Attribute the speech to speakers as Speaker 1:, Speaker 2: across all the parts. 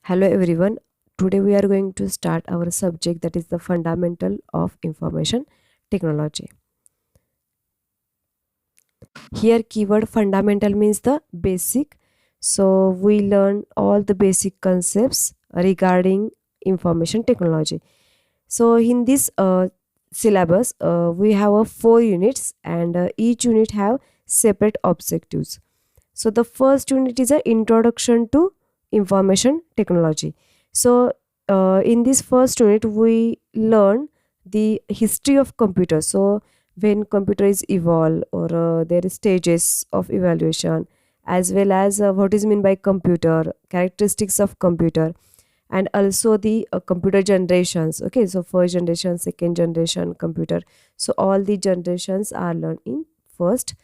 Speaker 1: Hello everyone. Today we are going to start our subject that is the fundamental of information technology. Here keyword fundamental means the basic. So we learn all the basic concepts regarding information technology. So in this syllabus we have 4 units and each unit have separate objectives. So the first unit is a introduction to information technology. So in this first unit we learn the history of computer. So when computer is evolved or there is stages of evaluation, as well as what is mean by computer, characteristics of computer, and also the computer generations. Okay, so first generation, second generation computer. So all the generations are learned in first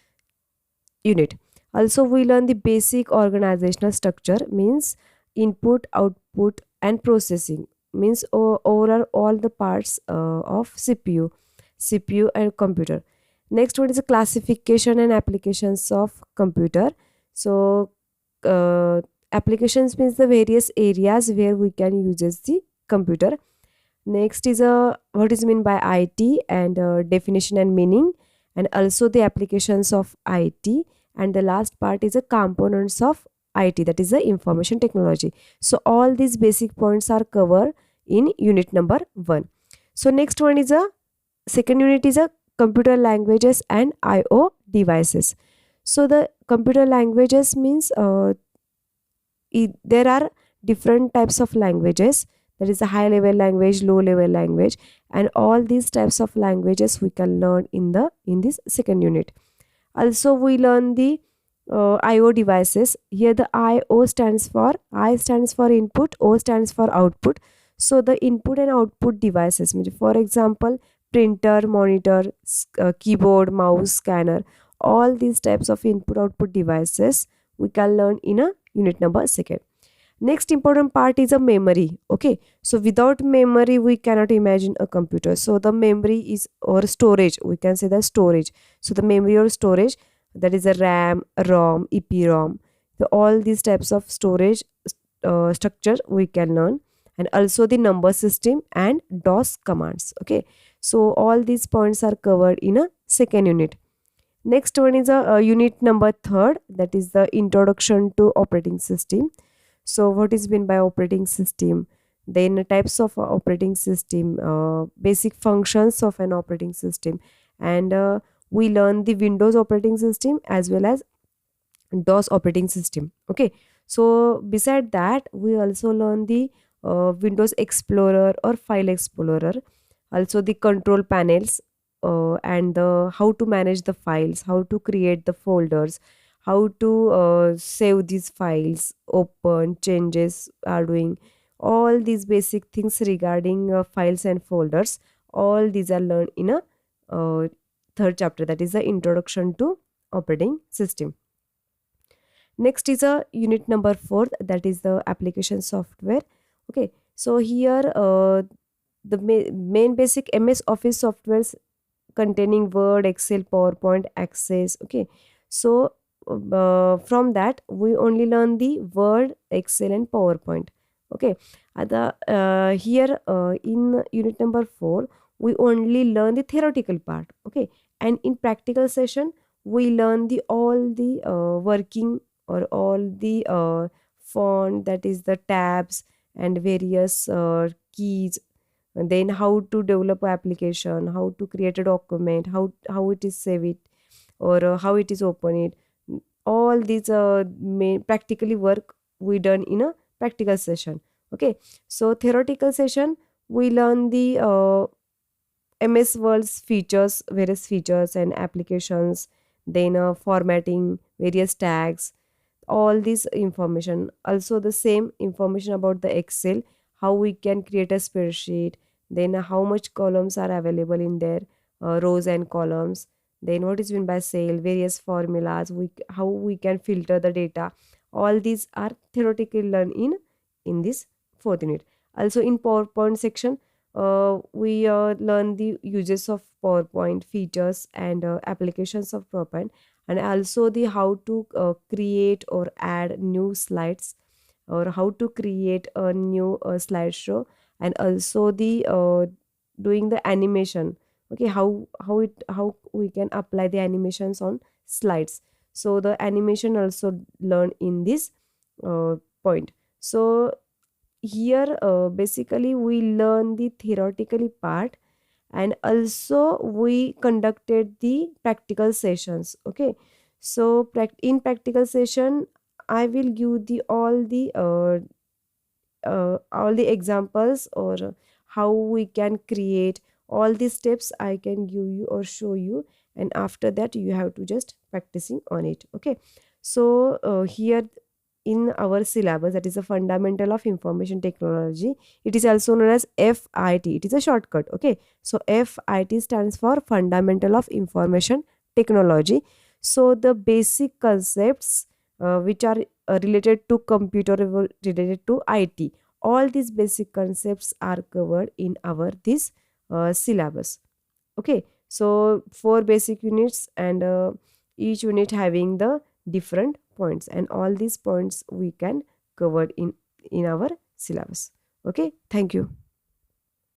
Speaker 1: unit. Also we learn the basic organizational structure, means input, output and processing, means overall all the parts of cpu and computer. Next one is a classification and applications of computer. So uh, applications means the various areas where we can use the computer. Next is a what is mean by it and definition and meaning, and also the applications of it. And the last part is the components of it, that is the information technology. So all these basic points are covered in unit number 1. So next one is a second unit is a computer languages and IO devices. So the computer languages means there are different types of languages, that is a high level language, low level language, and all these types of languages we can learn in this second unit. Also we learn the IO devices. Here the I stands for input, O stands for output. So the input and output devices, for example printer, monitor, keyboard, mouse, scanner, all these types of input output devices we can learn in a unit number 2nd. Next important part is a memory. Okay, so without memory we cannot imagine a computer. So the memory is, or storage, we can say the storage. So the memory or storage, that is a RAM, ROM, EPROM. So all these types of storage structure we can learn, and also the number system and DOS commands. Okay, so all these points are covered in a second unit. Next one is a unit number 3rd, that is the introduction to operating system. So what is meant by operating system? Then types of operating system, basic functions of an operating system, and we learn the Windows operating system as well as DOS operating system. Okay, so beside that we also learn the Windows Explorer or File Explorer, also the control panels, and the how to manage the files, how to create the folders, how to save these files, open, changes are doing, all these basic things regarding files and folders. All these are learned in a third chapter, that is the introduction to operating system. Next is a unit number 4, that is the application software. Okay, so here the main basic MS Office softwares containing Word, Excel, PowerPoint, Access. Okay, so from that we only learn the Word, Excel and PowerPoint. Okay, here in unit number 4 we only learn the theoretical part. Okay, and in practical session we learn the all the working, or all the font, that is the tabs and various keys, and then how to develop an application, how to create a document, how it is save it, or how it is open it. All these main practically work we done in a practical session. Okay, so theoretical session we learn the MS Word's features, various features and applications, then formatting, various tags, all this information. Also the same information about the Excel, how we can create a spreadsheet, then how much columns are available in there, rows and columns, then what is meant by cell, various formulas, how we can filter the data. All these are theoretically learned in this fourth unit. Also in PowerPoint section we learn the uses of PowerPoint, features and applications of PowerPoint, and also the how to create or add new slides, or how to create a new slideshow, and also the doing the animation. Okay, how we can apply the animations on slides. So the animation also learn in this uh, point. So here basically we learn the theoretically part, and also we conducted the practical sessions. Okay, so in practical session I will give the all the examples, or how we can create all these steps I can give you or show you, and after that you have to just practicing on it. Okay, so here in our syllabus, that is a fundamental of information technology, it is also known as FIT. It is a shortcut. Okay, so FIT stands for fundamental of information technology. So the basic concepts which are related to computer, related to IT, all these basic concepts are covered in our this syllabus. Okay, so four basic units, and each unit having the different points, and all these points we can cover in our syllabus. Okay, thank you.